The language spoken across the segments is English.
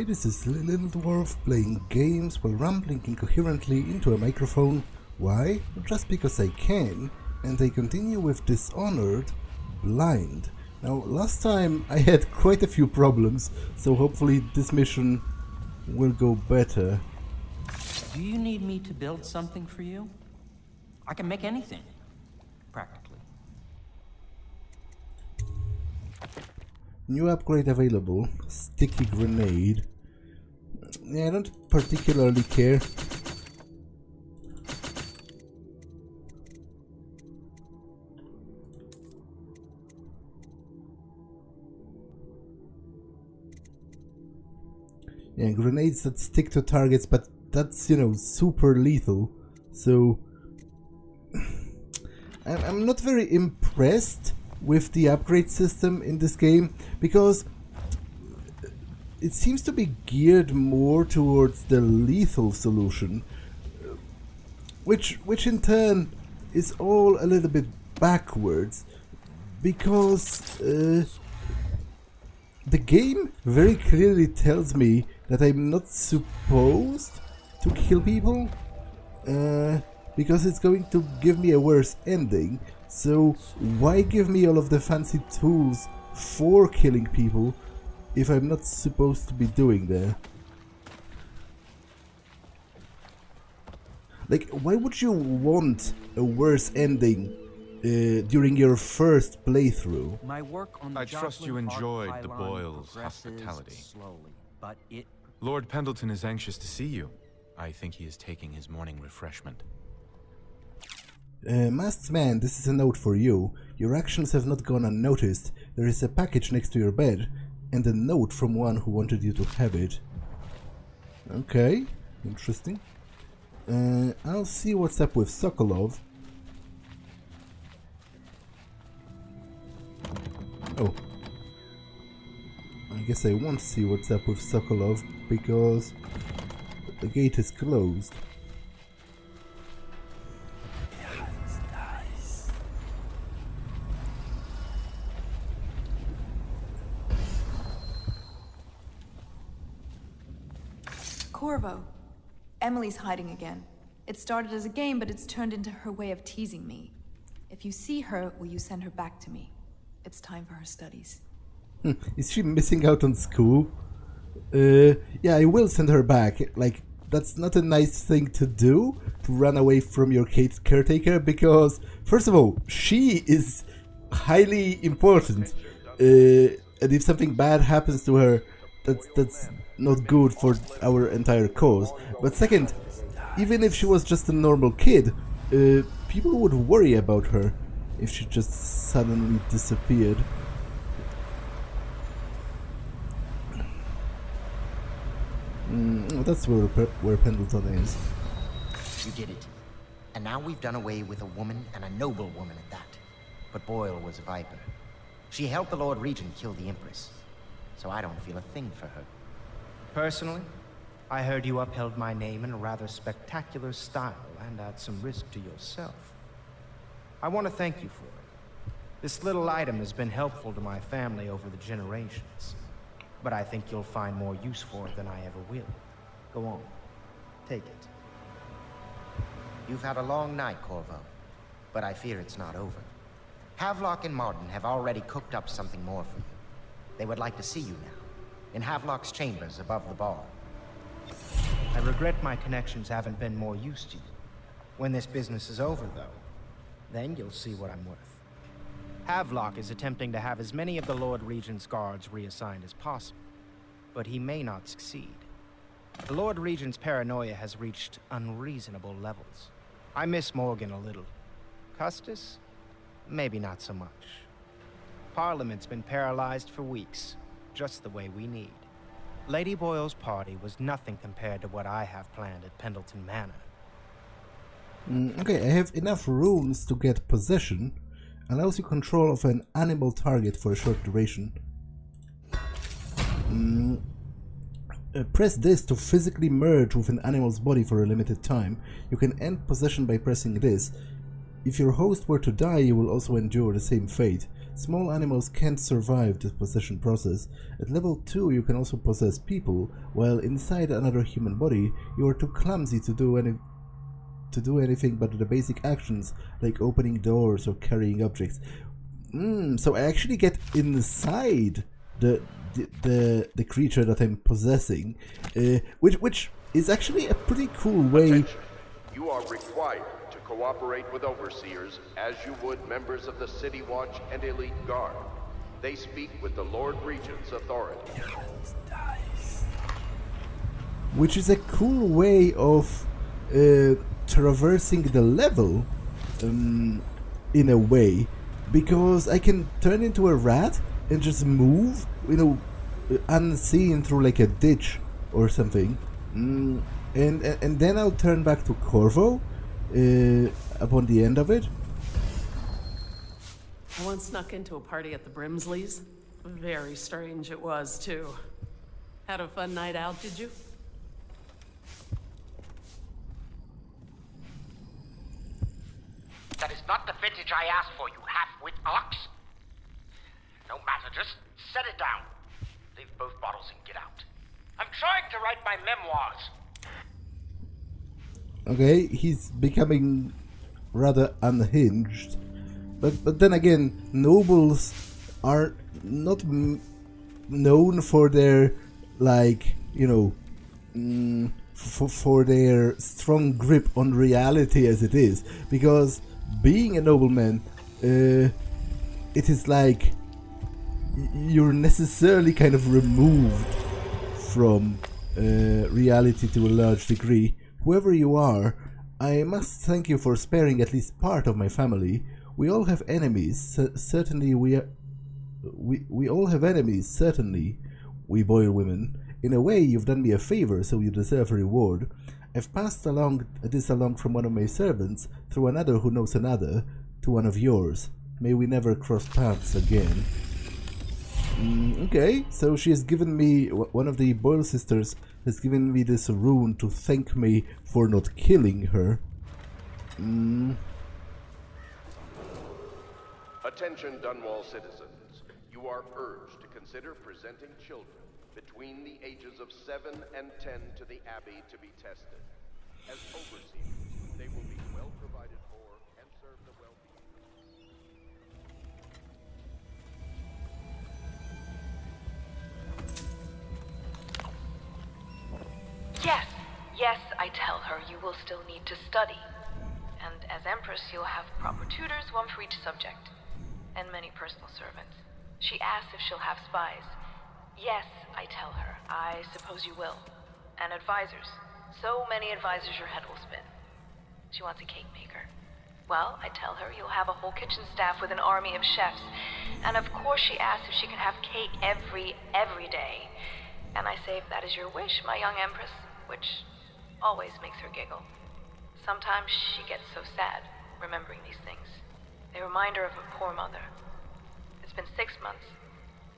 Hi, this is Little Dwarf playing games while rambling incoherently into a microphone. Why? Just because I can, and I continue with Dishonored blind. Now, last time I had quite a few problems, so hopefully this mission will go better. Do you need me to build something for you? I can make anything, practically. New upgrade available, sticky grenade. Yeah, I don't particularly care. Yeah, grenades that stick to targets, but that's, you know, super lethal. So I'm not very impressed with the upgrade system in this game, because it seems to be geared more towards the lethal solution, which in turn is all a little bit backwards, because the game very clearly tells me that I'm not supposed to kill people, because it's going to give me a worse ending. So why give me all of the fancy tools for killing people if I'm not supposed to be doing that? Like, why would you want a worse ending during your first playthrough? My work on the I trust you enjoyed the Boyle's hospitality. Slowly, but it... Lord Pendleton is anxious to see you. I think he is taking his morning refreshment. Masked man, this is a note for you. Your actions have not gone unnoticed. There is a package next to your bed, and a note from one who wanted you to have it. Okay, interesting. I'll see what's up with Sokolov. Oh. I guess I won't see what's up with Sokolov, because the gate is closed. Corvo. Emily's hiding again. It started as a game, but it's turned into her way of teasing me. If you see her, will you send her back to me? It's time for her studies. Is she missing out on school? Yeah, I will send her back. Like, that's not a nice thing to do, to run away from your caretaker, because, first of all, she is highly important. And if something bad happens to her, that's not good for our entire cause. But second, even if she was just a normal kid, people would worry about her if she just suddenly disappeared. That's where Pendleton is. You did it. And now we've done away with a woman, and a noble woman at that. But Boyle was a viper. She helped the Lord Regent kill the Empress. So I don't feel a thing for her. Personally, I heard you upheld my name in a rather spectacular style and at some risk to yourself. I want to thank you for it. This little item has been helpful to my family over the generations, but I think you'll find more use for it than I ever will. Go on, take it. You've had a long night, Corvo, but I fear it's not over. Havelock and Martin have already cooked up something more for you. They would like to see you now, in Havelock's chambers above the bar. I regret my connections haven't been more use to you. When this business is over, though, then you'll see what I'm worth. Havelock is attempting to have as many of the Lord Regent's guards reassigned as possible, but he may not succeed. The Lord Regent's paranoia has reached unreasonable levels. I miss Morgan a little. Custis? Maybe not so much. Parliament's been paralyzed for weeks, just the way we need. Lady Boyle's party was nothing compared to what I have planned at Pendleton Manor. Okay, I have enough runes to get possession. Allows you control of an animal target for a short duration. Press this to physically merge with an animal's body for a limited time. You can end possession by pressing this. If your host were to die, you will also endure the same fate. Small animals can't survive the possession process. At level 2 you can also possess people, while inside another human body you are too clumsy to do anything but the basic actions like opening doors or carrying objects. So I actually get inside the creature that I'm possessing, which is actually a pretty cool way. Attention. You are required to cooperate with overseers as you would members of the City Watch and Elite Guard. They speak with the Lord Regent's authority. Which is a cool way of traversing the level, in a way, because I can turn into a rat and just move, unseen through like a ditch or something, and then I'll turn back to Corvo upon the end of it. I once snuck into a party at the Brimsleys. Very strange it was, too. Had a fun night out, did you? That is not the vintage I asked for, you half-wit ox. No matter, just set it down. Leave both bottles and get out. I'm trying to write my memoirs. Okay, he's becoming rather unhinged. But then again, nobles are not known for their, for their strong grip on reality as it is. Because being a nobleman, it is like you're necessarily kind of removed from reality to a large degree. Whoever you are, I must thank you for sparing at least part of my family. We all have enemies, certainly we all have enemies, certainly, we boil women. In a way, you've done me a favor, so you deserve a reward. I've passed this along from one of my servants, through another who knows another, to one of yours. May we never cross paths again. Okay, so she has given me, one of the Boyle sisters has given me this rune to thank me for not killing her. Attention, Dunwall citizens. You are urged to consider presenting children between the ages of 7 and 10 to the Abbey to be tested. As overseers, they will be well provided for and serve the well-being. Yes, I tell her you will still need to study. And as Empress, you'll have proper tutors, one for each subject. And many personal servants. She asks if she'll have spies. Yes, I tell her. I suppose you will. And advisors. So many advisors your head will spin. She wants a cake maker. Well, I tell her you'll have a whole kitchen staff with an army of chefs. And of course she asks if she can have cake every day. And I say if that is your wish, my young Empress, which always makes her giggle. Sometimes she gets so sad, remembering these things. They remind her of her poor mother. It's been 6 months,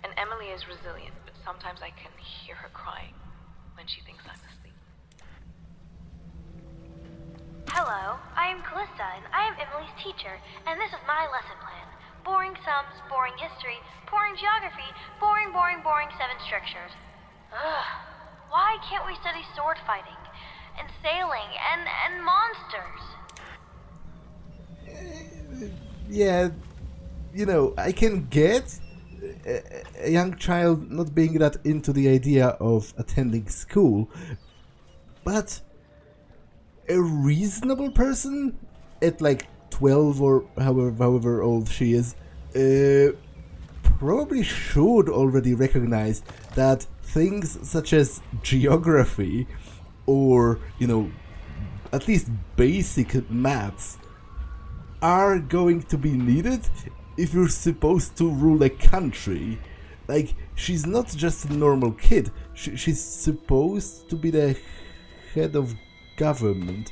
and Emily is resilient, but sometimes I can hear her crying when she thinks I'm asleep. Hello, I am Callista, and I am Emily's teacher, and this is my lesson plan. Boring sums, boring history, boring geography, boring 7 strictures. Ugh, why can't we study sword fighting, and sailing, and monsters? Yeah, I can get a young child not being that into the idea of attending school, but a reasonable person at like 12 or however old she is probably should already recognize that things such as geography or, at least basic maths are going to be needed if you're supposed to rule a country. Like, she's not just a normal kid. She's supposed to be the head of government.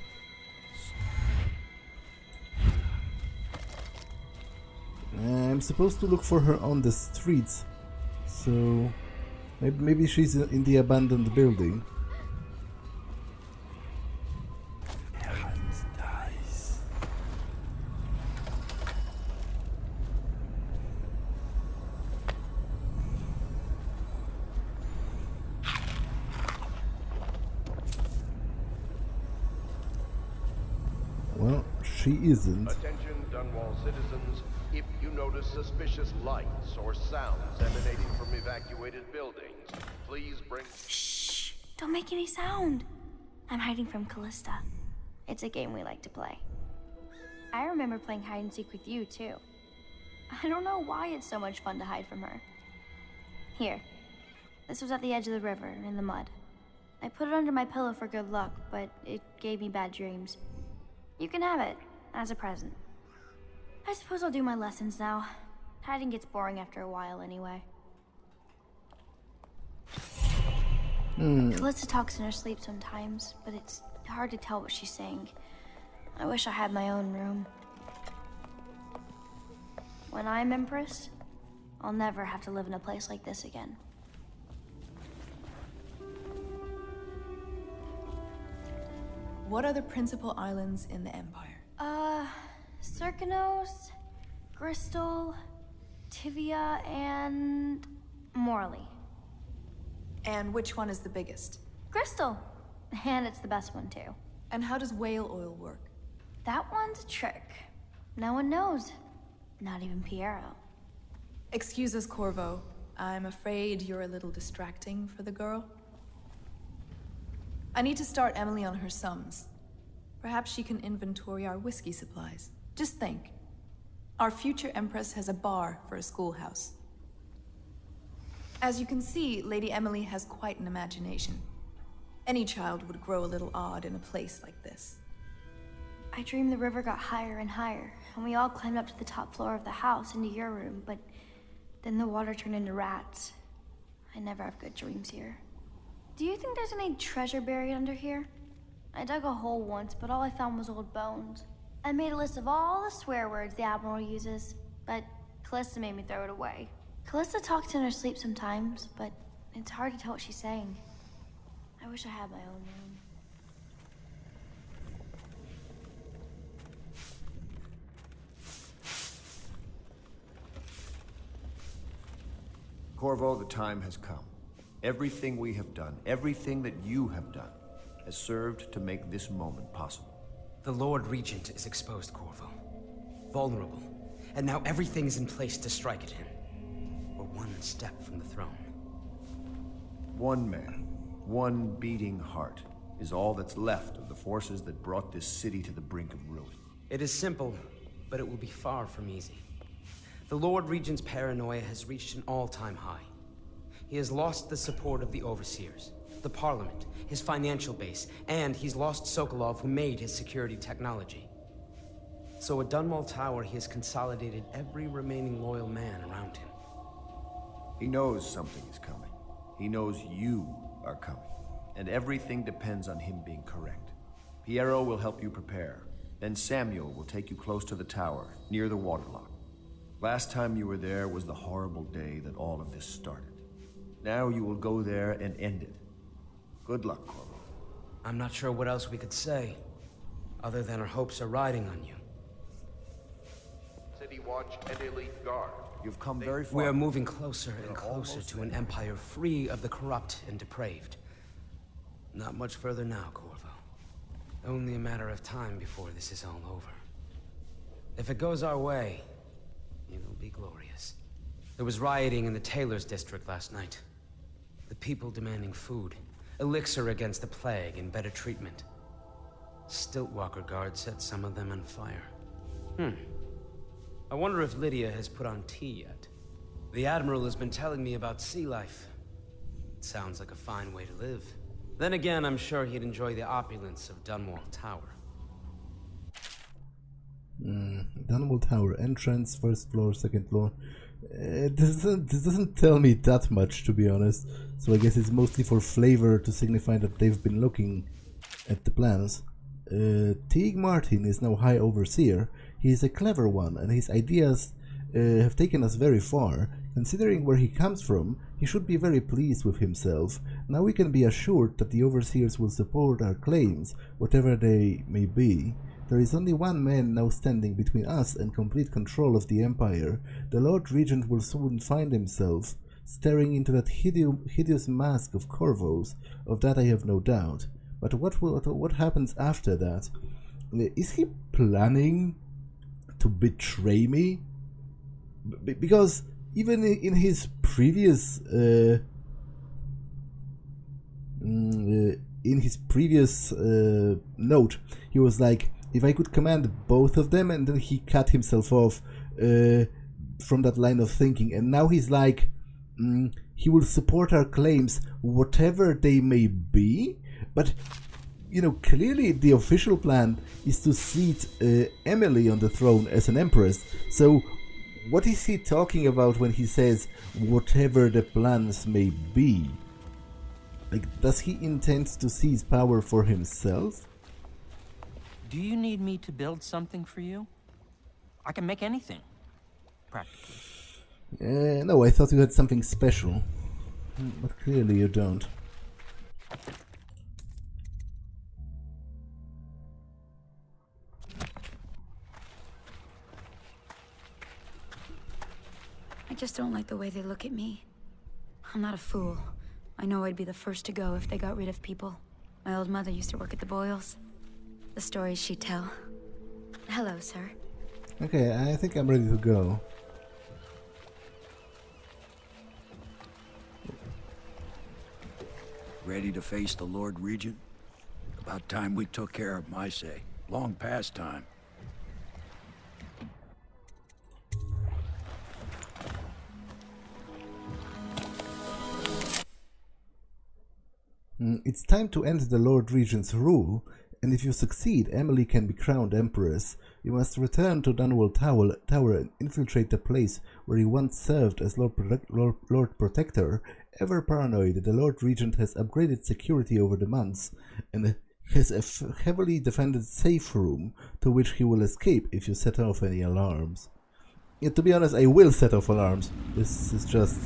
I'm supposed to look for her on the streets, so maybe she's in the abandoned building. Well, she isn't. Attention, Dunwall citizens. If you notice suspicious lights or sounds emanating from evacuated buildings, please bring... Shh! Don't make any sound. I'm hiding from Callista. It's a game we like to play. I remember playing hide and seek with you, too. I don't know why it's so much fun to hide from her. Here. This was at the edge of the river, in the mud. I put it under my pillow for good luck, but it gave me bad dreams. You can have it, as a present. I suppose I'll do my lessons now. Hiding gets boring after a while, anyway. Callista talks in her sleep sometimes, but it's hard to tell what she's saying. I wish I had my own room. When I'm Empress, I'll never have to live in a place like this again. What are the principal islands in the Empire? Circanos, Crystal, Tivia, and Morley. And which one is the biggest? Crystal! And it's the best one, too. And how does whale oil work? That one's a trick. No one knows. Not even Piero. Excuse us, Corvo. I'm afraid you're a little distracting for the girl. I need to start Emily on her sums. Perhaps she can inventory our whiskey supplies. Just think. Our future Empress has a bar for a schoolhouse. As you can see, Lady Emily has quite an imagination. Any child would grow a little odd in a place like this. I dreamed the river got higher and higher, and we all climbed up to the top floor of the house into your room, but then the water turned into rats. I never have good dreams here. Do you think there's any treasure buried under here? I dug a hole once, but all I found was old bones. I made a list of all the swear words the Admiral uses, but Callista made me throw it away. Callista talks in her sleep sometimes, but it's hard to tell what she's saying. I wish I had my own room. Corvo, the time has come. Everything we have done, everything that you have done, has served to make this moment possible. The Lord Regent is exposed, Corvo. Vulnerable. And now everything is in place to strike at him. We're one step from the throne. One man, one beating heart, is all that's left of the forces that brought this city to the brink of ruin. It is simple, but it will be far from easy. The Lord Regent's paranoia has reached an all-time high. He has lost the support of the Overseers, the Parliament, his financial base, and he's lost Sokolov, who made his security technology. So at Dunwall Tower, he has consolidated every remaining loyal man around him. He knows something is coming. He knows you are coming. And everything depends on him being correct. Piero will help you prepare. Then Samuel will take you close to the tower, near the waterlock. Last time you were there was the horrible day that all of this started. Now you will go there and end it. Good luck, Corvo. I'm not sure what else we could say, other than our hopes are riding on you. City Watch and Elite Guard. You've come very far. We are moving closer and closer to an empire free of the corrupt and depraved. Not much further now, Corvo. Only a matter of time before this is all over. If it goes our way, it'll be glorious. There was rioting in the Tailors District last night. The people demanding food, elixir against the plague, and better treatment. Stiltwalker guards set some of them on fire. I wonder if Lydia has put on tea yet. The Admiral has been telling me about sea life. It sounds like a fine way to live. Then again, I'm sure he'd enjoy the opulence of Dunwall Tower. Dunwall Tower entrance, first floor, second floor. This doesn't tell me that much, to be honest. So I guess it's mostly for flavor to signify that they've been looking at the plans. Teague Martin is now High Overseer. He is a clever one, and his ideas have taken us very far. Considering where he comes from, he should be very pleased with himself. Now we can be assured that the Overseers will support our claims, whatever they may be. There is only one man now standing between us and complete control of the Empire. The Lord Regent will soon find himself staring into that hideous mask of Corvo's. Of that I have no doubt. But what happens after that? is he planning to betray me? Because even in his previous note, he was like, if I could command both of them, and then he cut himself off from that line of thinking, and now he's like, he will support our claims, whatever they may be, but you know, clearly the official plan is to seat Emily on the throne as an empress. So what is he talking about when he says whatever the plans may be? Like, does he intend to seize power for himself? Do you need me to build something for you? I can make anything, practically. No, I thought you had something special. But clearly you don't. I just don't like the way they look at me. I'm not a fool. I know I'd be the first to go if they got rid of people. My old mother used to work at the Boyles. The stories she'd tell. Hello, sir. Okay, I think I'm ready to go. Ready to face the Lord Regent? About time we took care of my say. Long past time. It's time to end the Lord Regent's rule, and if you succeed, Emily can be crowned Empress. You must return to Dunwall Tower and infiltrate the place where you once served as Lord Protector. Ever paranoid, the Lord Regent has upgraded security over the months, and has a heavily defended safe room to which he will escape if you set off any alarms. Yeah, to be honest, I will set off alarms. This is just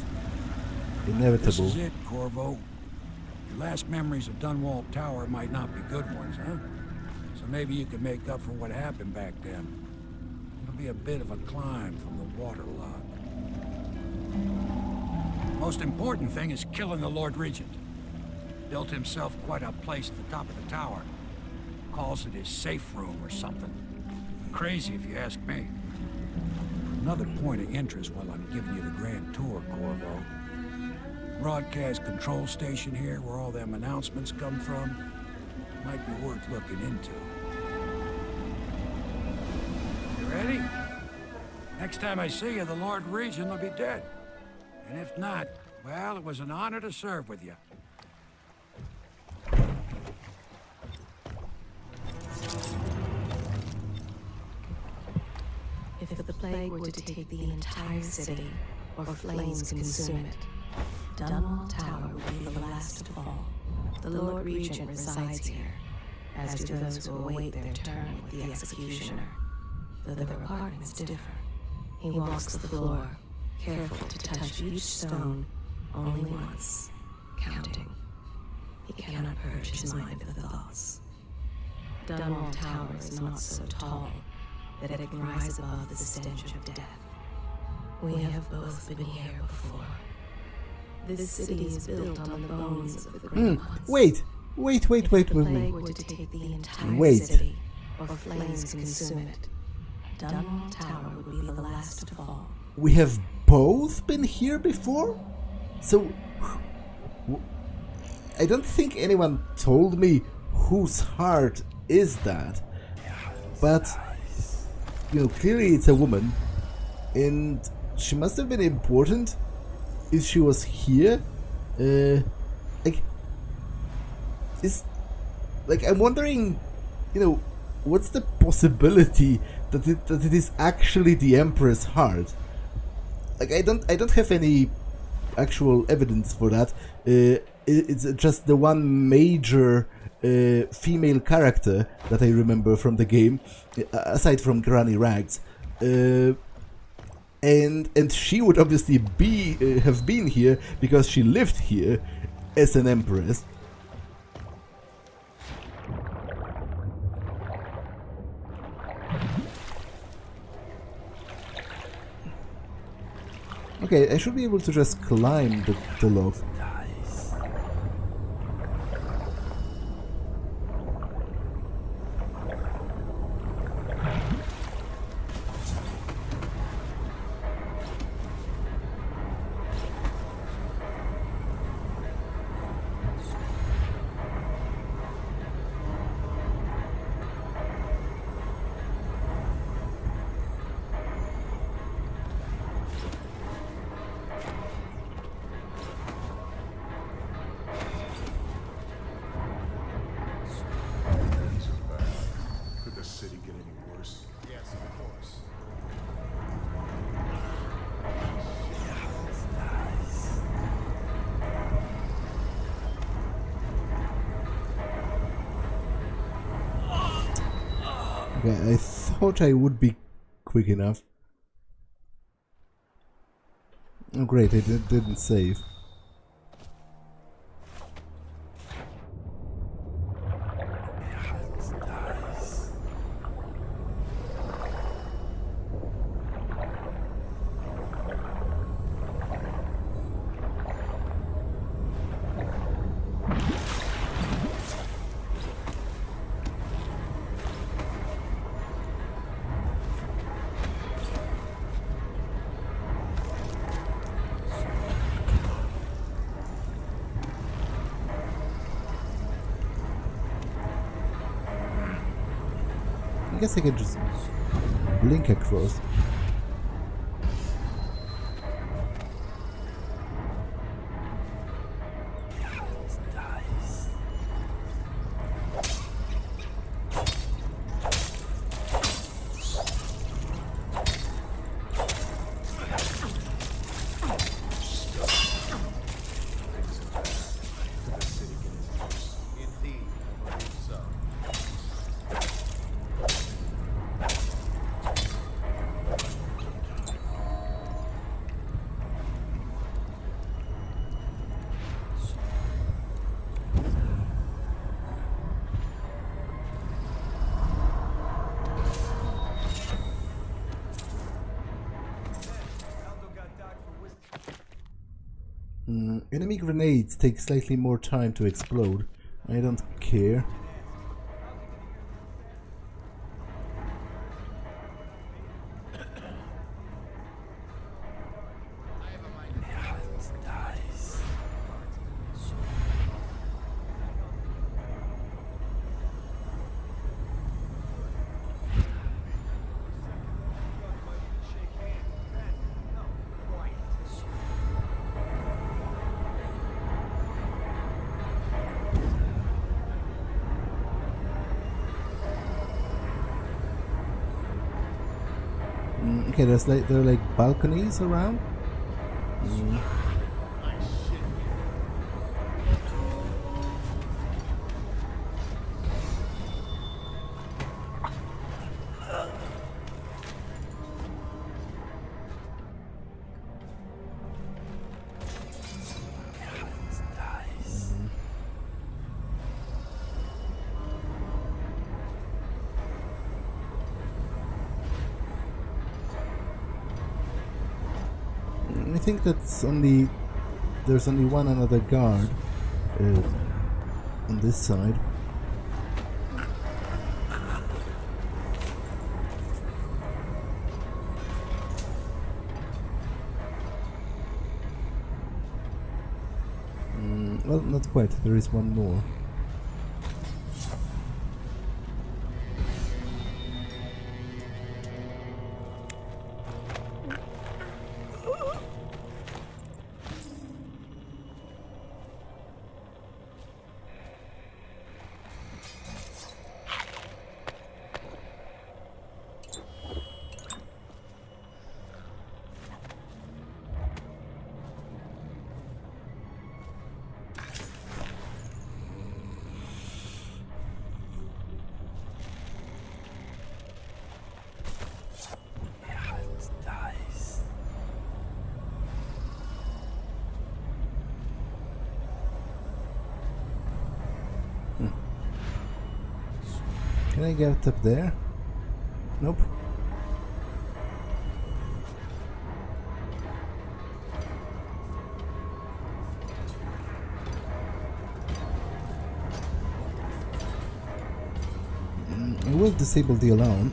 inevitable. This is it, Corvo. Your last memories of Dunwall Tower might not be good ones, huh? So maybe you could make up for what happened back then. It'll be a bit of a climb from the waterlogged. Most important thing is killing the Lord Regent. Built himself quite a place at the top of the tower. Calls it his safe room or something. Crazy if you ask me. Another point of interest while I'm giving you the grand tour, Corvo. Broadcast control station here where all them announcements come from. Might be worth looking into. You ready? Next time I see you, the Lord Regent will be dead. And if not, well, it was an honor to serve with you. If the plague were to take the entire city, or flames consume it, Dunwall Tower would be the last to fall. The Lord Regent resides here, as do those who await their turn with the executioner. Though their apartments differ. He walks the floor, careful to touch each stone only once, counting. He cannot purge his mind of the thoughts. Dunwall Tower is not so tall that it can rise above the stench of death. We have both been here before. This city is built on the bones of the great ones. Wait. If the plague were to take the entire city, or flames consume it, Dunwall Tower would be the last to fall. We have both been here before? So, I don't think anyone told me whose heart is that. But, you know, clearly it's a woman, and she must have been important if she was here. I'm wondering, you know, what's the possibility that it is actually the Empress heart? Like, I don't have any actual evidence for that. It's just the one major female character that I remember from the game, aside from Granny Rags, and she would obviously have been here because she lived here as an Empress. Okay, I should be able to just climb the log. Okay, I thought I would be quick enough. Oh great, I didn't save. I guess I could just blink across. Enemy grenades take slightly more time to explode. I don't care. Okay, there are like balconies around. I think there's only one another guard on this side. Well, not quite. There is one more. Can I get up there? Nope. I will disable the alarm.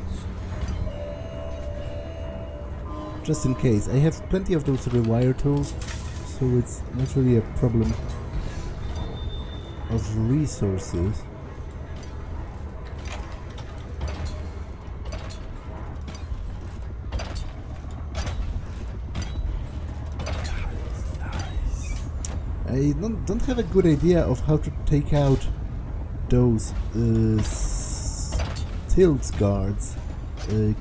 Just in case. I have plenty of those rewire tools, so it's not really a problem of resources. I don't have a good idea of how to take out those tilt guards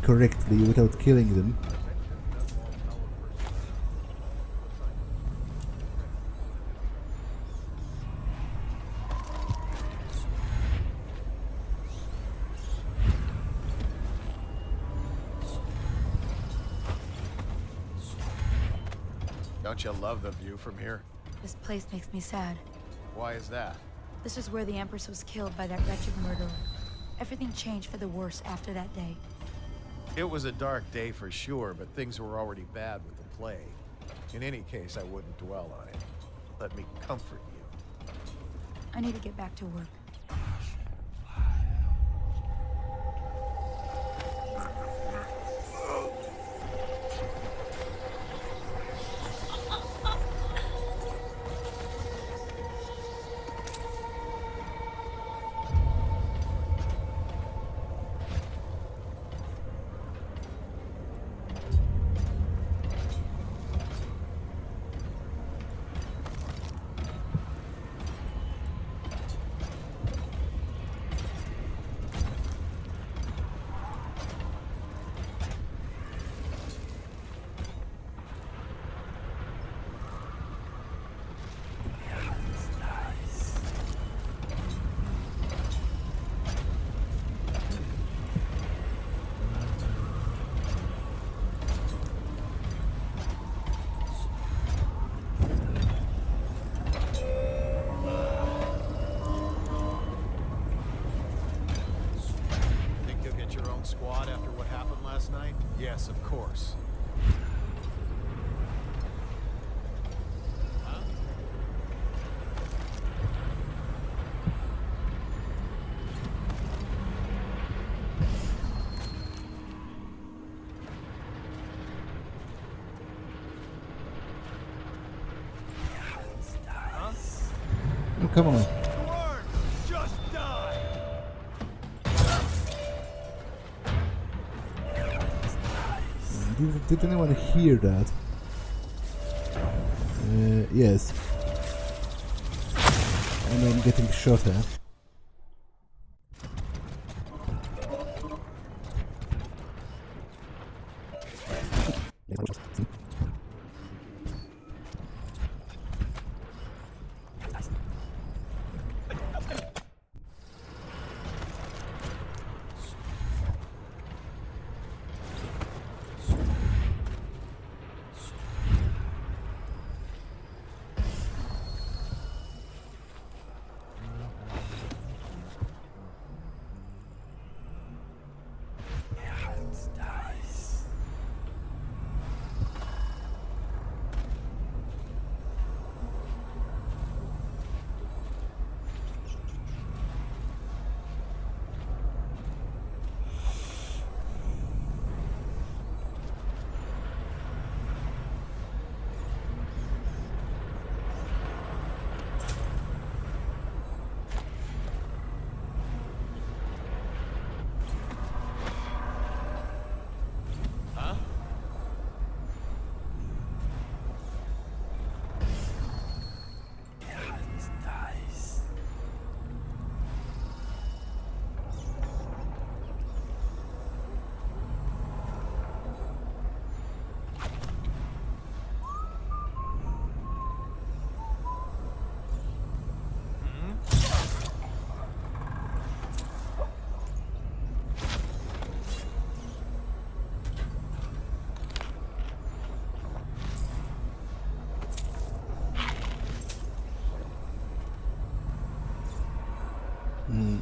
correctly without killing them. Don't you love the view from here? This place makes me sad. Why is that? This is where the Empress was killed by that wretched murderer. Everything changed for the worse after that day. It was a dark day for sure, but things were already bad with the plague. In any case, I wouldn't dwell on it. Let me comfort you. I need to get back to work. Squad after what happened last night? Yes, of course. Huh? Oh, come on. Did anyone hear that? Yes. And I'm getting shot at.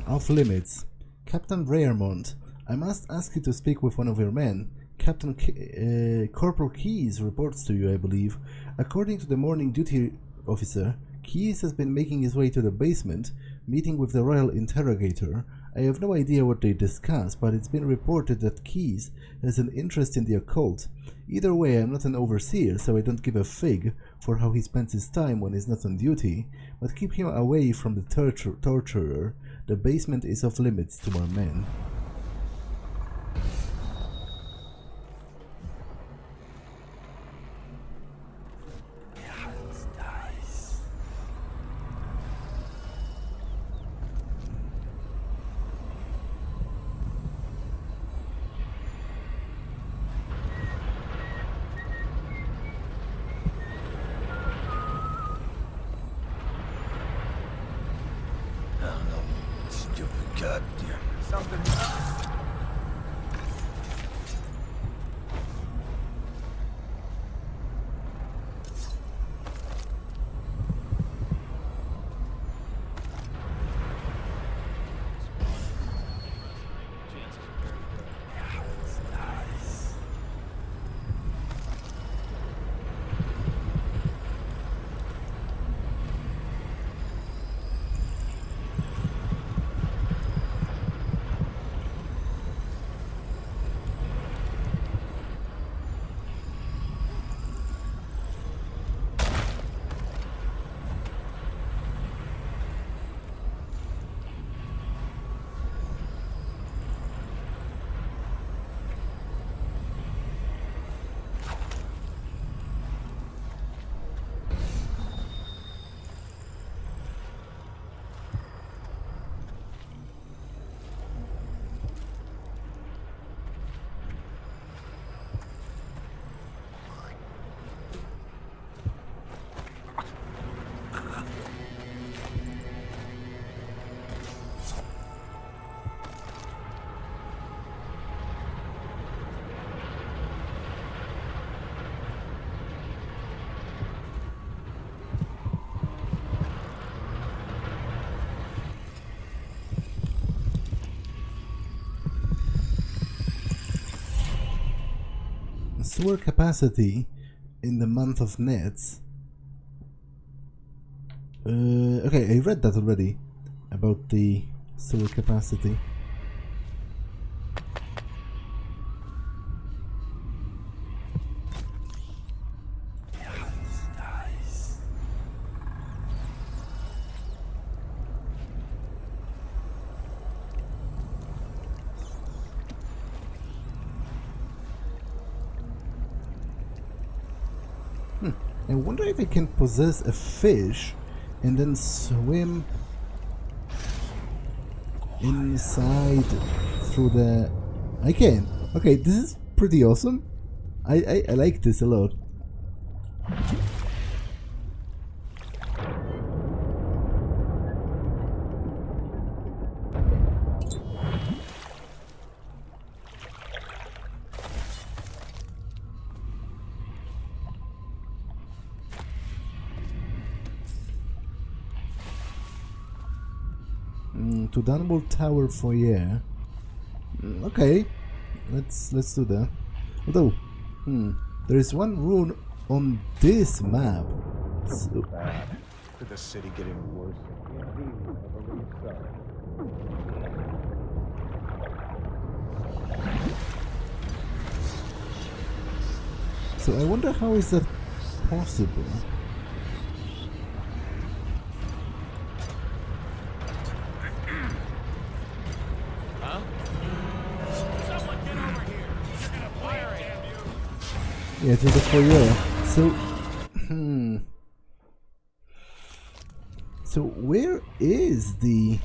Off limits. Captain Rayermont, I must ask you to speak with one of your men. Captain Corporal Keyes reports to you, I believe. According to the morning duty officer, Keyes has been making his way to the basement, meeting with the Royal Interrogator. I have no idea what they discuss, but it's been reported that Keyes has an interest in the occult. Either way, I'm not an overseer, so I don't give a fig for how he spends his time when he's not on duty, but keep him away from the torturer. The basement is off limits to our men. sewer capacity in the month of nets. Okay, I read that already about the sewer capacity. I wonder if I can possess a fish and then swim inside through the... I can. Okay, this is pretty awesome. I like this a lot. To Dunwall Tower foyer. Okay, let's do that. Although, there is one rune on this map. So Could the city get any worse? Indeed, I believe so. So I wonder how is that possible? Yeah, to the foyer. So, So where is the...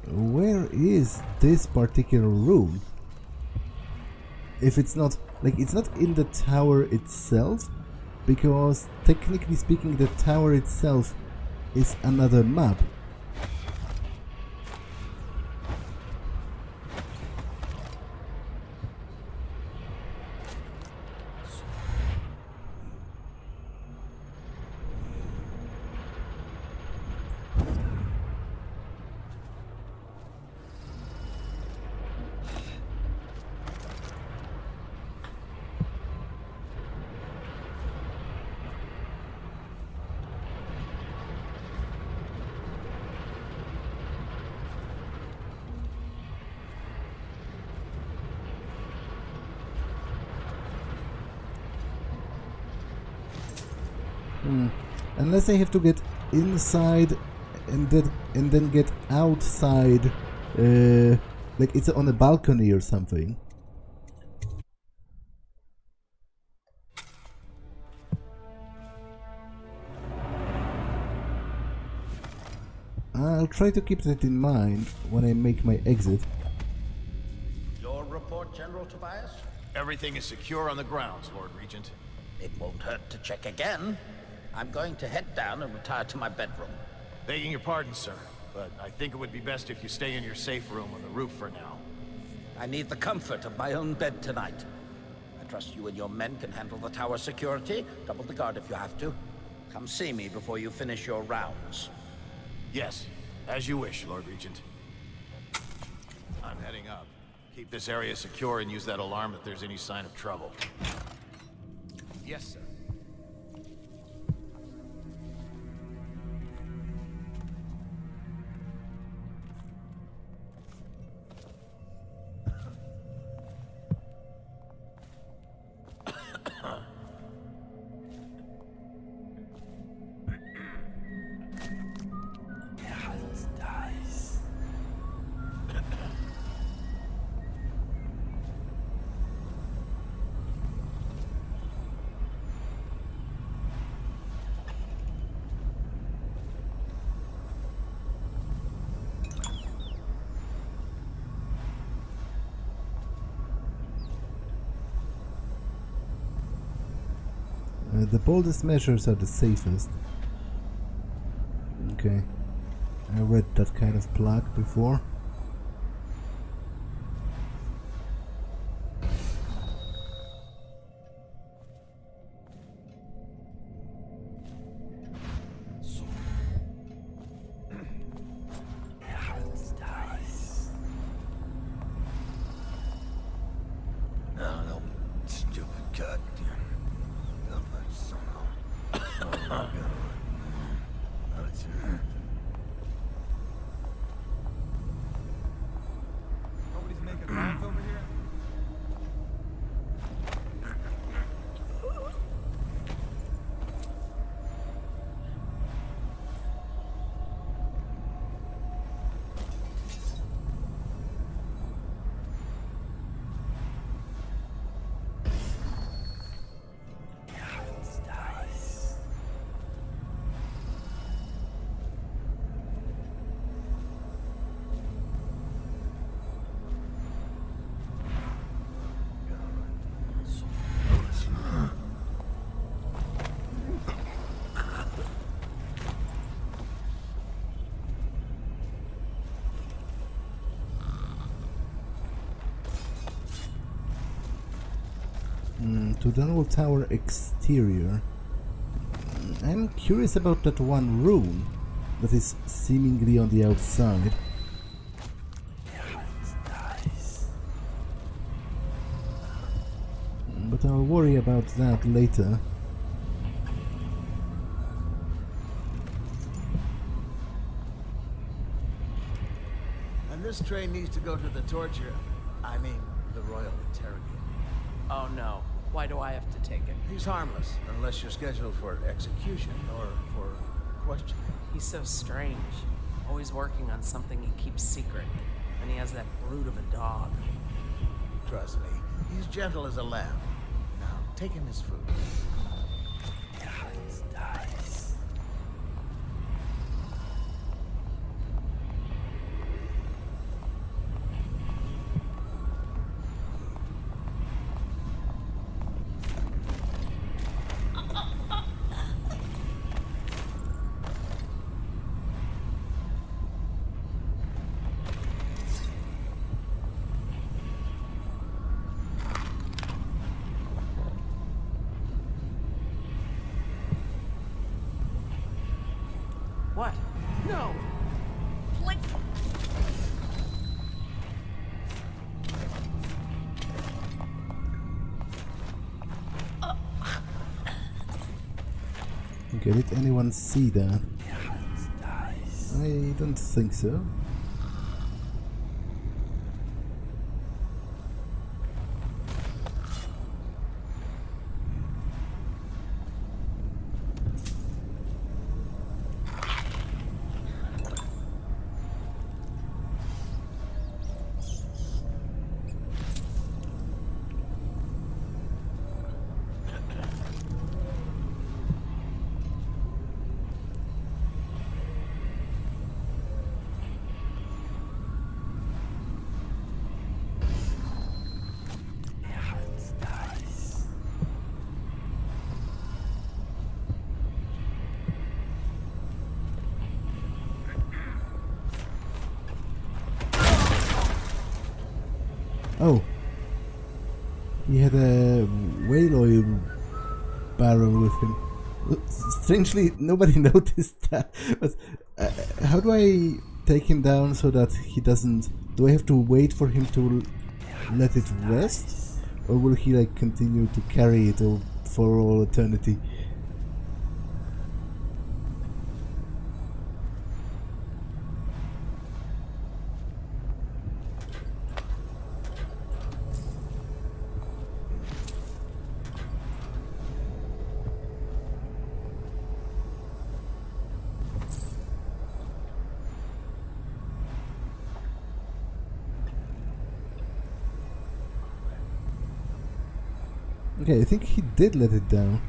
Where is this particular room? If it's not... Like, it's not in the tower itself, because technically speaking the tower itself is another map. Unless I have to get inside and then get outside, like it's on a balcony or something. I'll try to keep that in mind when I make my exit. Your report, General Tobias? Everything is secure on the grounds, Lord Regent. It won't hurt to check again. I'm going to head down and retire to my bedroom. Begging your pardon, sir, but I think it would be best if you stay in your safe room on the roof for now. I need the comfort of my own bed tonight. I trust you and your men can handle the tower security. Double the guard if you have to. Come see me before you finish your rounds. Yes, as you wish, Lord Regent. I'm heading up. Keep this area secure and use that alarm if there's any sign of trouble. Yes, sir. The boldest measures are the safest. Okay. I read that kind of plaque before. Nobody's making rounds over here? To Dunwall Tower exterior. I'm curious about that one room that is seemingly on the outside. But I'll worry about that later. And this train needs to go to the torture. I mean, the royal interrogator. Oh no. Why do I have to take it? He's harmless, unless you're scheduled for execution or for questioning. He's so strange. Always working on something he keeps secret. And he has that brute of a dog. Trust me, he's gentle as a lamb. Now, take him his food. What? No! Please! Okay, did anyone see that? I don't think so. Oh, he had a whale oil barrel with him. Strangely, nobody noticed that. But how do I take him down so that he doesn't... Do I have to wait for him to let it rest? Or will he like continue to carry it for all eternity? Okay, I think he did let it down.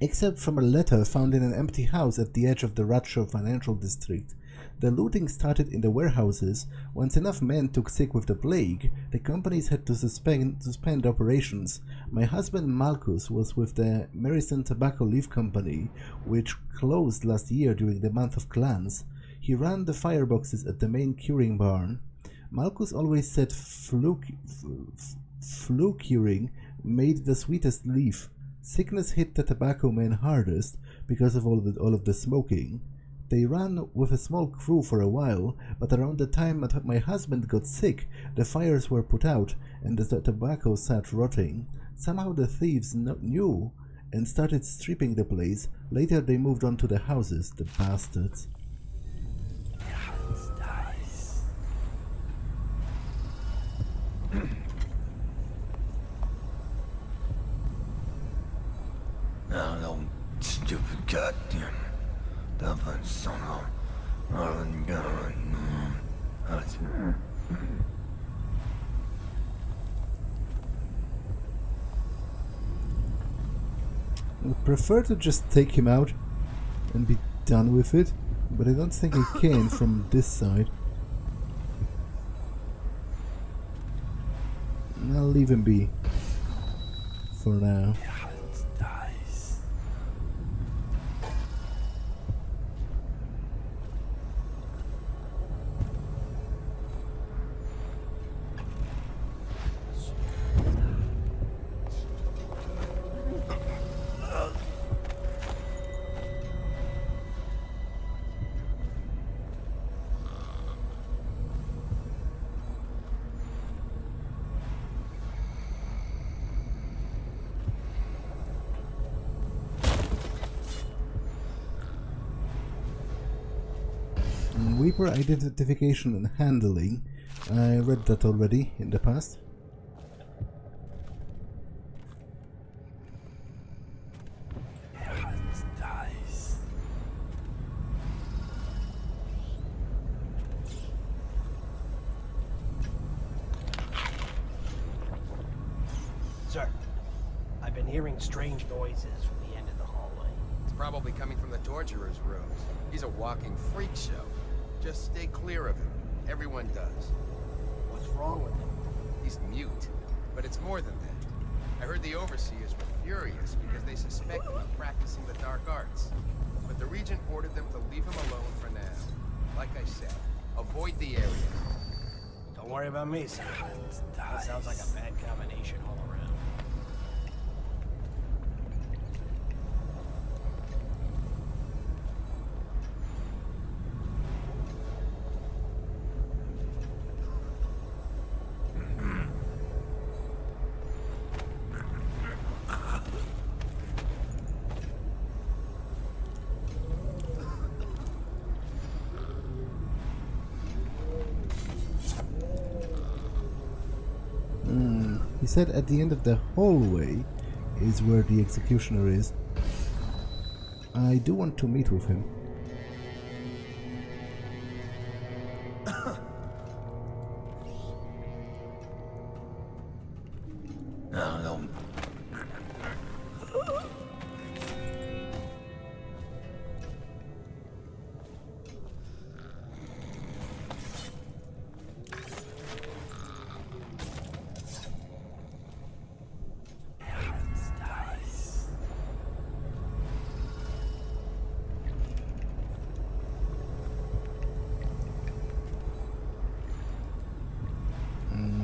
Except from a letter found in an empty house at the edge of the Ratcho financial district. The looting started in the warehouses. Once enough men took sick with the plague, the companies had to suspend operations. My husband Malchus was with the Merison Tobacco Leaf Company, which closed last year during the month of clans. He ran the fireboxes at the main curing barn. Malchus always said flu curing made the sweetest leaf. Sickness hit the tobacco men hardest because of all of the smoking. They ran with a small crew for a while, but around the time that my husband got sick, the fires were put out and the tobacco sat rotting. Somehow the thieves knew and started stripping the place. Later they moved on to the houses, the bastards. No, stupid goddamn. Dublin son of Ireland God. I would prefer to just take him out and be done with it, but I don't think I can from this side. I'll leave him be for now. Weeper identification and handling. I read that already in the past. Sir, I've been hearing strange noises from the end of the hallway. It's probably coming from the torturer's rooms. He's a walking freak show. Just stay clear of him. Everyone does. What's wrong with him? He's mute. But it's more than that. I heard the overseers were furious because they suspect him of practicing the dark arts. But the Regent ordered them to leave him alone for now. Like I said, avoid the area. Don't worry about me, sir. That sounds like a bad combination all around. He said at the end of the hallway is where the executioner is. I do want to meet with him. No.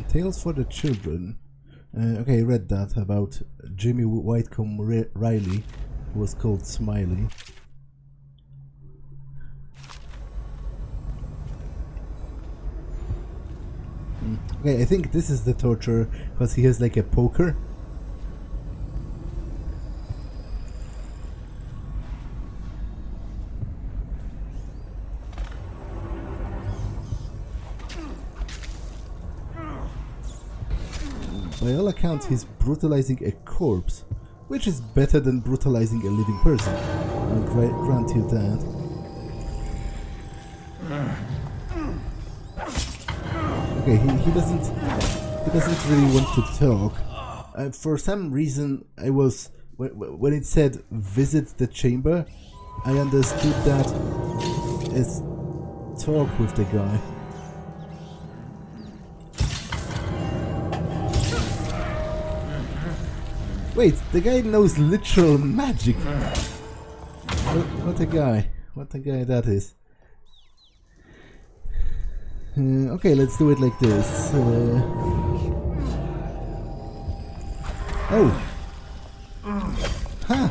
Tales for the Children. Okay, I read that about Jimmy Whitecomb Riley, who was called Smiley. Okay, I think this is the torture because he has like a poker. By all accounts, he's brutalizing a corpse, which is better than brutalizing a living person. I'll grant you that. Okay, he doesn't really want to talk. For some reason, I was when it said visit the chamber, I understood that as talk with the guy. Wait, the guy knows literal magic. What a guy. What a guy that is. Okay, let's do it like this. Oh. Huh.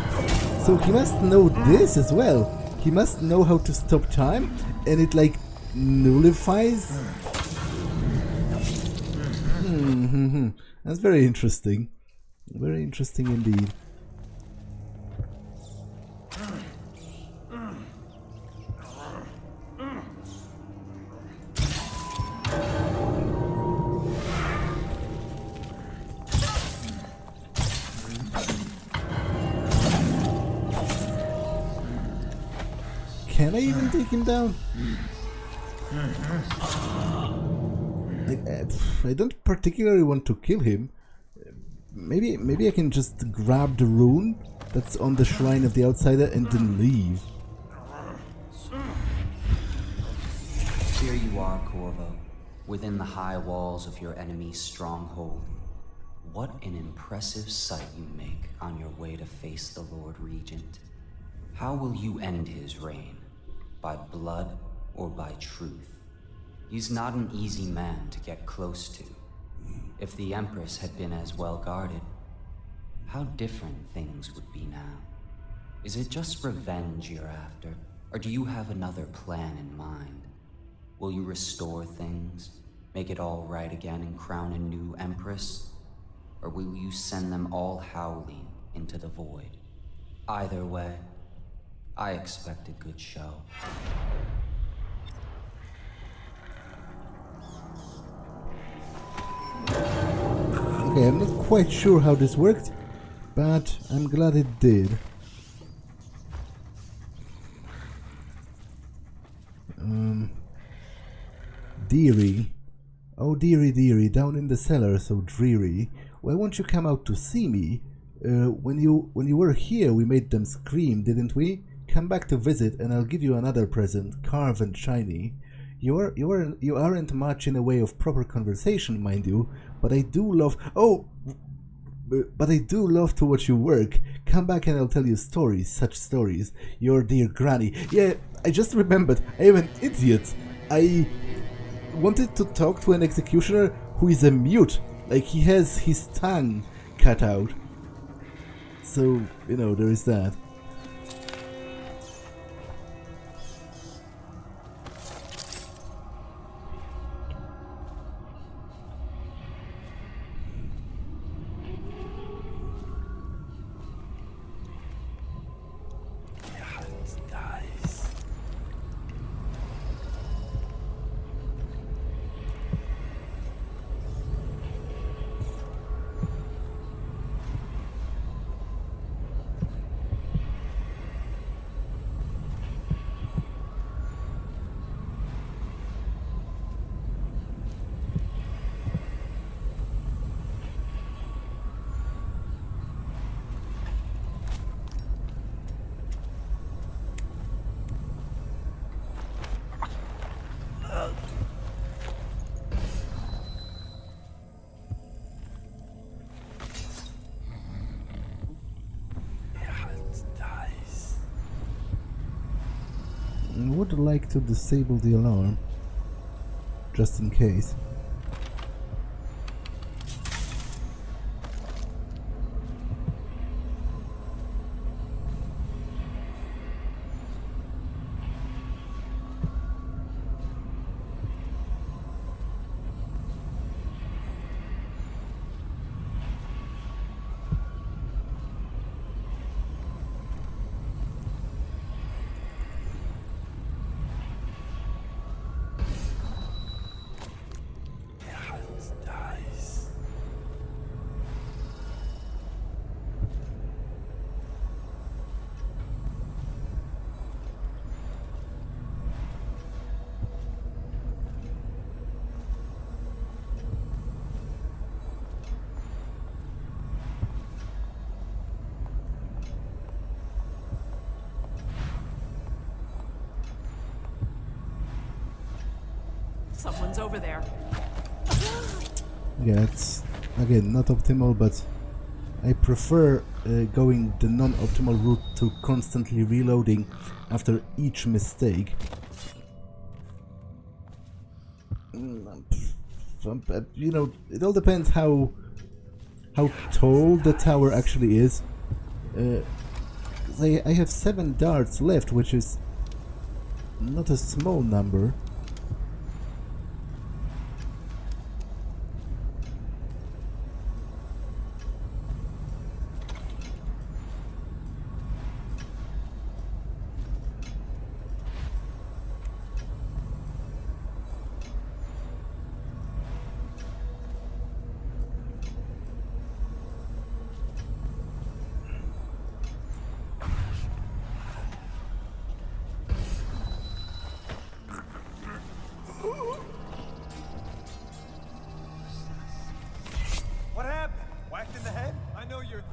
So he must know this as well. he must know how to stop time, and it like nullifies. That's very interesting. Very interesting indeed. Can I even take him down? I don't particularly want to kill him. Maybe I can just grab the rune that's on the Shrine of the Outsider and then leave. Here you are, Corvo, within the high walls of your enemy's stronghold. What an impressive sight you make on your way to face the Lord Regent. How will you end his reign? By blood or by truth? He's not an easy man to get close to. If the Empress had been as well guarded, how different things would be now. Is it just revenge you're after, or do you have another plan in mind? Will you restore things, make it all right again and crown a new Empress? Or will you send them all howling into the void? Either way, I expect a good show. Okay, I'm not quite sure how this worked, but I'm glad it did. Dearie. Oh, dearie, down in the cellar, so dreary. Why won't you come out to see me? When you were here, we made them scream, didn't we? Come back to visit, and I'll give you another present, carved and shiny. You aren't much in the way of proper conversation, mind you, but I do love. Oh, but I do love to watch you work. Come back and I'll tell you stories, such stories. Your dear granny. Yeah, I just remembered. I am an idiot. I wanted to talk to an executioner who is a mute. Like, he has his tongue cut out. So, you know, there is that. I would like to disable the alarm, just in case. Someone's over there. Yeah, it's again not optimal, but I prefer going the non-optimal route to constantly reloading after each mistake. You know, it all depends how tall the tower actually is. I have 7 darts left, which is not a small number. What happened? Whacked in the head? I know you're...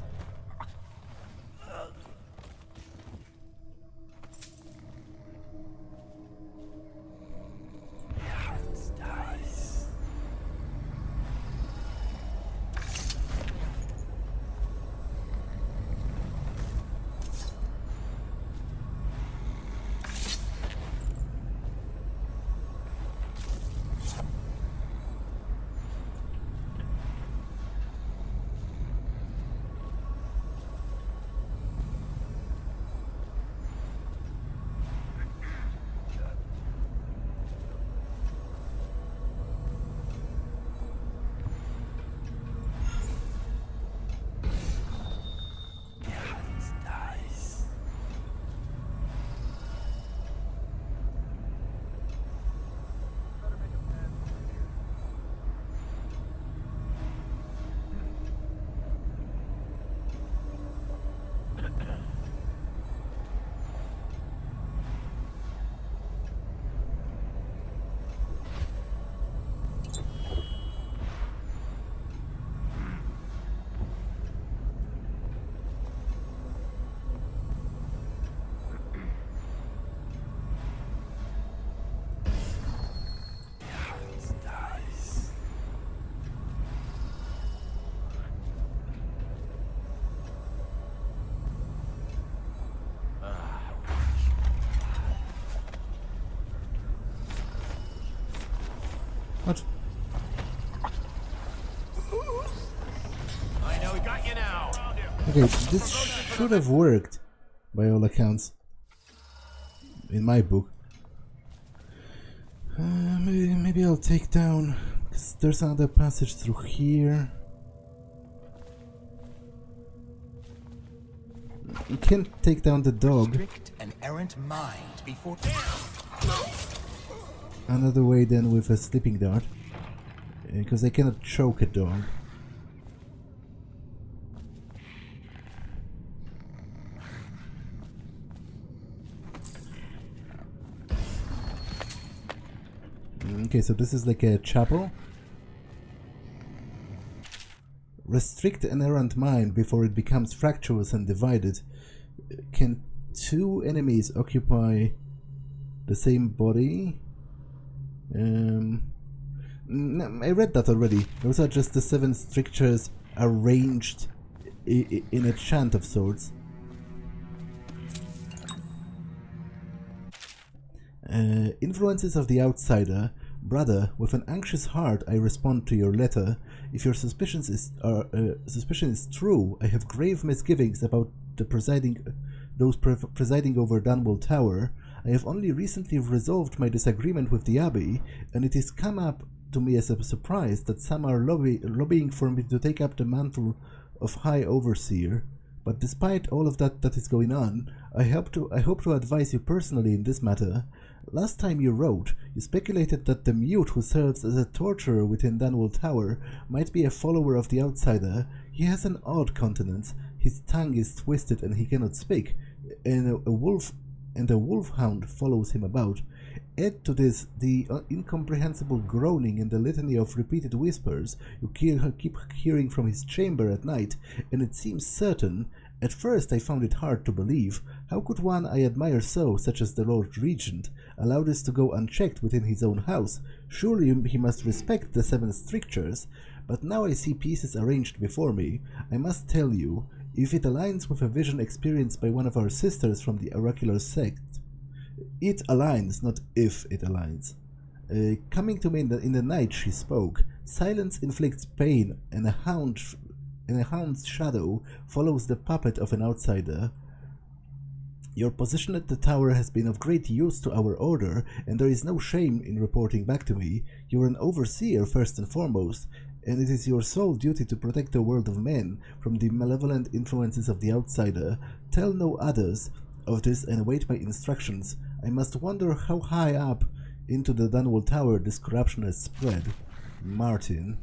What? I know, we got you now. Okay, this should have worked, by all accounts. In my book. Maybe I'll take down... 'cause there's another passage through here. You can't take down the dog. Strict and errant mind before... Another way then with a sleeping dart. Because I cannot choke a dog. Okay, so this is like a chapel. Restrict an errant mind before it becomes fractious and divided. Can two enemies occupy the same body? No, I read that already. Those are just the 7 strictures arranged in a chant of sorts. Influences of the outsider. Brother, with an anxious heart I respond to your letter. If your suspicion is true, I have grave misgivings about the presiding over Dunwall Tower. I have only recently resolved my disagreement with the Abbey, and it has come up to me as a surprise that some are lobbying for me to take up the mantle of High Overseer. But despite all of that is going on, I hope to advise you personally in this matter. Last time you wrote, you speculated that the mute who serves as a torturer within Dunwall Tower might be a follower of the outsider. He has an odd countenance, his tongue is twisted and he cannot speak, and a wolfhound follows him about. Add to this the incomprehensible groaning and the litany of repeated whispers you keep hearing from his chamber at night, and it seems certain. At first I found it hard to believe. How could one I admire so, such as the Lord Regent, allow this to go unchecked within his own house? Surely he must respect the 7 strictures. But now I see pieces arranged before me. I must tell you, if it aligns with a vision experienced by one of our sisters from the oracular sect. It aligns, not if it aligns. Coming to me in the night, she spoke. Silence inflicts pain, and a hound's shadow follows the puppet of an outsider. Your position at the tower has been of great use to our order, and there is no shame in reporting back to me. You are an overseer first and foremost, and it is your sole duty to protect the world of men from the malevolent influences of the outsider. Tell no others of this and await my instructions. I must wonder how high up into the Dunwall Tower this corruption has spread. Martin.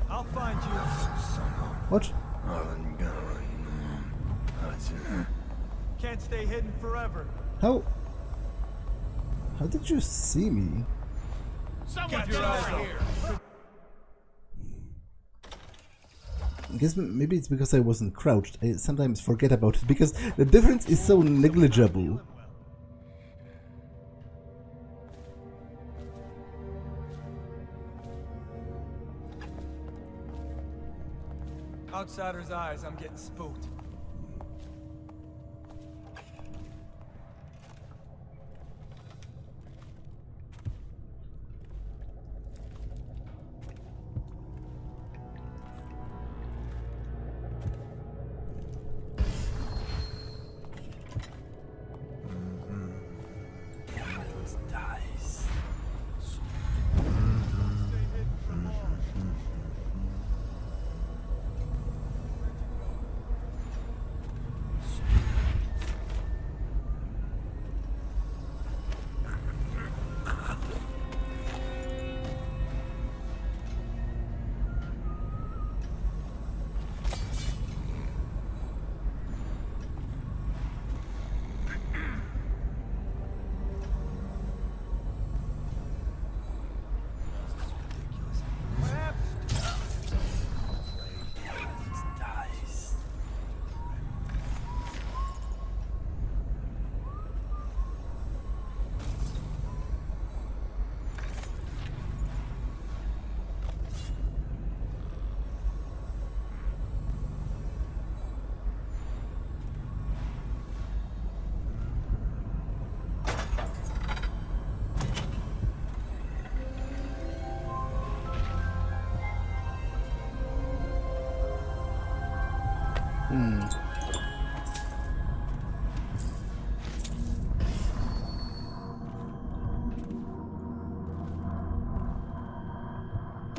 I'll find you. What? Can't stay hidden forever. How did you see me? Keep your eyes open. I guess maybe it's because I wasn't crouched. I sometimes forget about it because the difference is so negligible. Outsider's eyes, I'm getting spooked.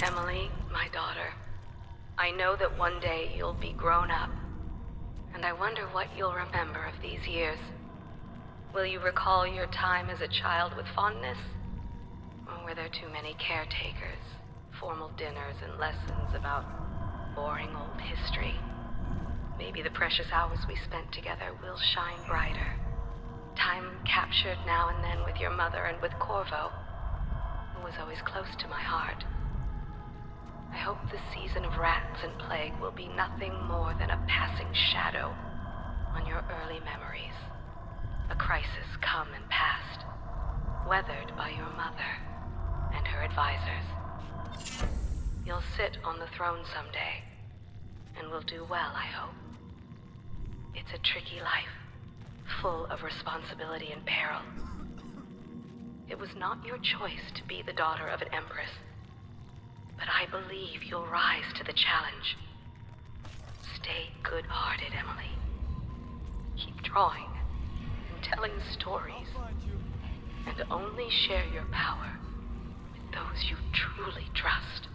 Emily, my daughter, I know that one day you'll be grown up, and I wonder what you'll remember of these years. Will you recall your time as a child with fondness? Or were there too many caretakers, formal dinners, and lessons about boring old history? Maybe the precious hours we spent together will shine brighter. Time captured now and then with your mother and with Corvo, who was always close to my heart. I hope the season of rats and plague will be nothing more than a passing shadow on your early memories. A crisis come and passed, weathered by your mother and her advisors. You'll sit on the throne someday, and will do well, I hope. It's a tricky life, full of responsibility and peril. It was not your choice to be the daughter of an empress, but I believe you'll rise to the challenge. Stay good-hearted, Emily. Keep drawing and telling stories, and only share your power with those you truly trust.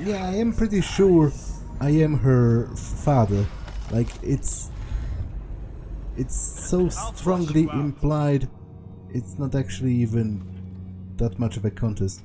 Yeah, I am pretty sure I am her father. Like, it's so strongly implied, it's not actually even that much of a contest.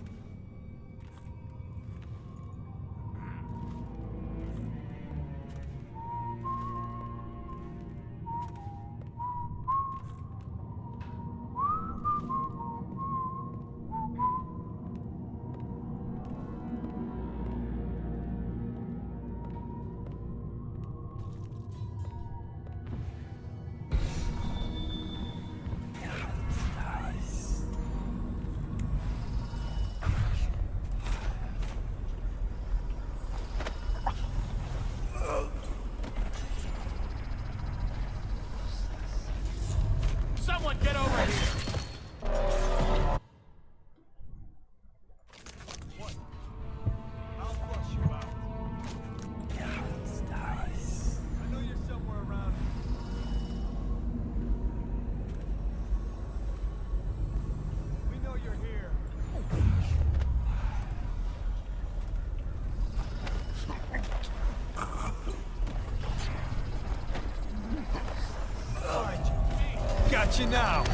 you now.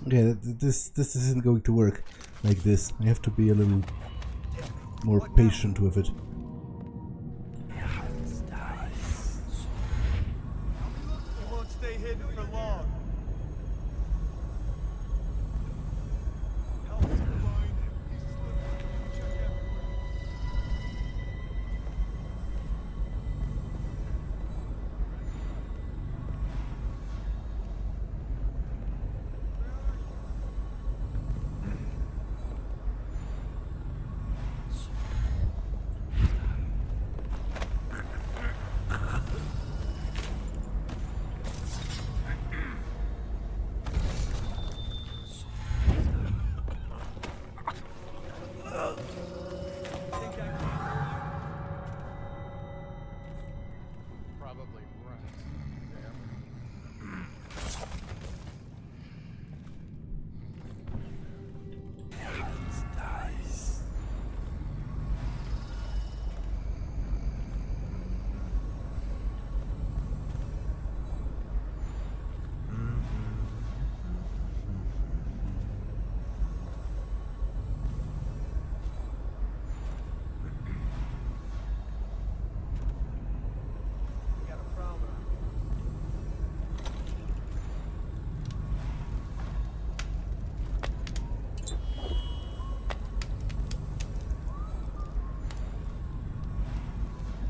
Okay, this isn't going to work like this. I have to be a little more patient with it. It won't stay hidden for long.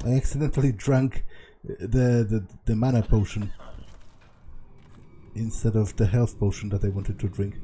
I accidentally drank the mana potion instead of the health potion that I wanted to drink.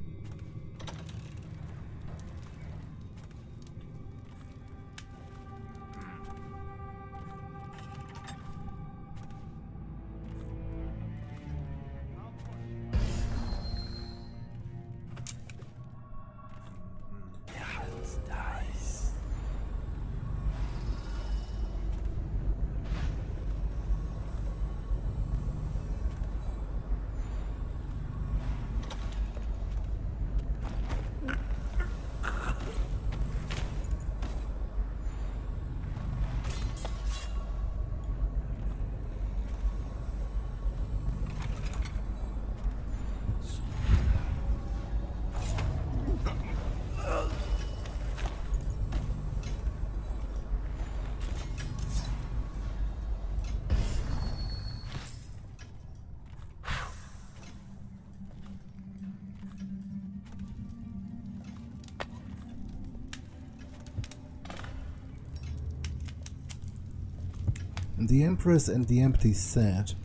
The Empress and the empty set.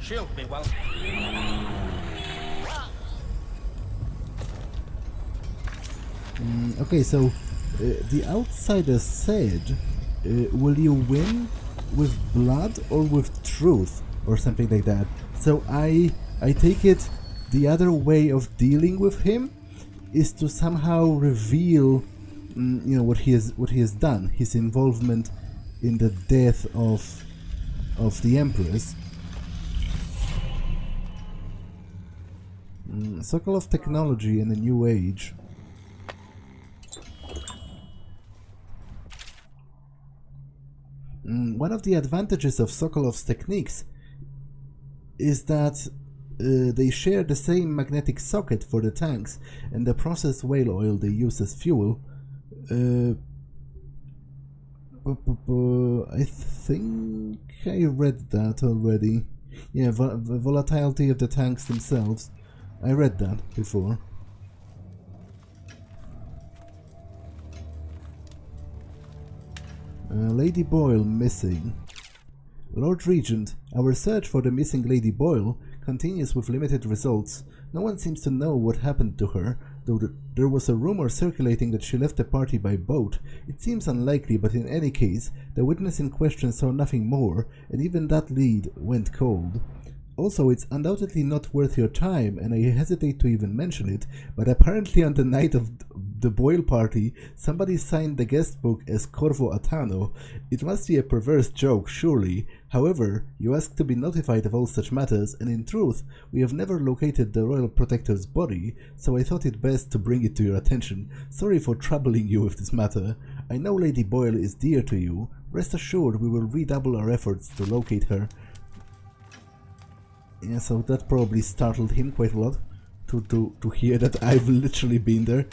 Shield me well. Okay, so the outsider said, will you win with blood or with truth or something like that? So I take it the other way of dealing with him is to somehow reveal, you know, what he has done, his involvement in the death of the Empress. Sokolov technology in the New Age. One of the advantages of Sokolov's techniques is that they share the same magnetic socket for the tanks, and the processed whale oil they use as fuel. I think I read that already. Yeah, the volatility of the tanks themselves. I read that before. Lady Boyle missing. Lord Regent, our search for the missing Lady Boyle continues with limited results. No one seems to know what happened to her, though there was a rumor circulating that she left the party by boat. It seems unlikely, but in any case, the witness in question saw nothing more, and even that lead went cold. Also, it's undoubtedly not worth your time, and I hesitate to even mention it, but apparently on the night of the Boyle party, somebody signed the guest book as Corvo Atano. It must be a perverse joke, surely. However, you asked to be notified of all such matters, and in truth, we have never located the Royal Protector's body, so I thought it best to bring it to your attention. Sorry for troubling you with this matter. I know Lady Boyle is dear to you. Rest assured we will redouble our efforts to locate her. Yeah, so that probably startled him quite a lot to hear that I've literally been there.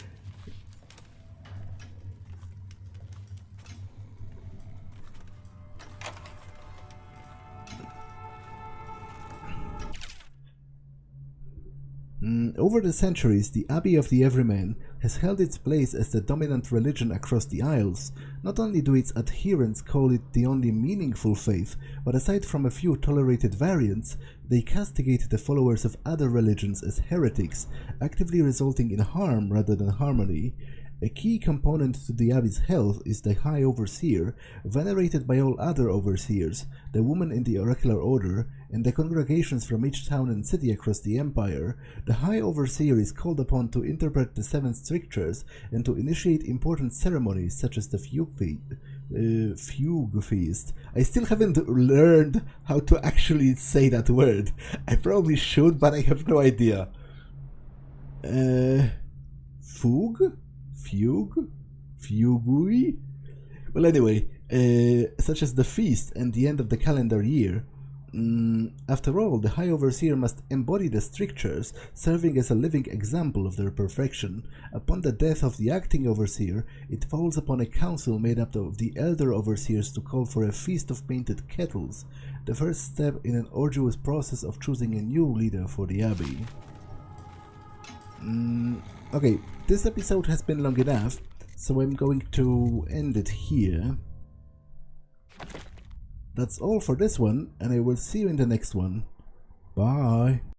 Over the centuries, the Abbey of the Everyman has held its place as the dominant religion across the Isles. Not only do its adherents call it the only meaningful faith, but aside from a few tolerated variants, they castigate the followers of other religions as heretics, actively resulting in harm rather than harmony. A key component to the Abbey's health is the High Overseer, venerated by all other overseers, the woman in the oracular order, and the congregations from each town and city across the Empire. The High Overseer is called upon to interpret the 7 strictures and to initiate important ceremonies such as the Fugue Feast. I still haven't learned how to actually say that word. I probably should, but I have no idea. Fugue? Fugue? Fugui? Well, anyway, such as the feast and the end of the calendar year. After all, the High Overseer must embody the strictures, serving as a living example of their perfection. Upon the death of the acting Overseer, it falls upon a council made up of the elder Overseers to call for a feast of painted kettles, the first step in an arduous process of choosing a new leader for the Abbey. Okay, this episode has been long enough, so I'm going to end it here. That's all for this one, and I will see you in the next one. Bye!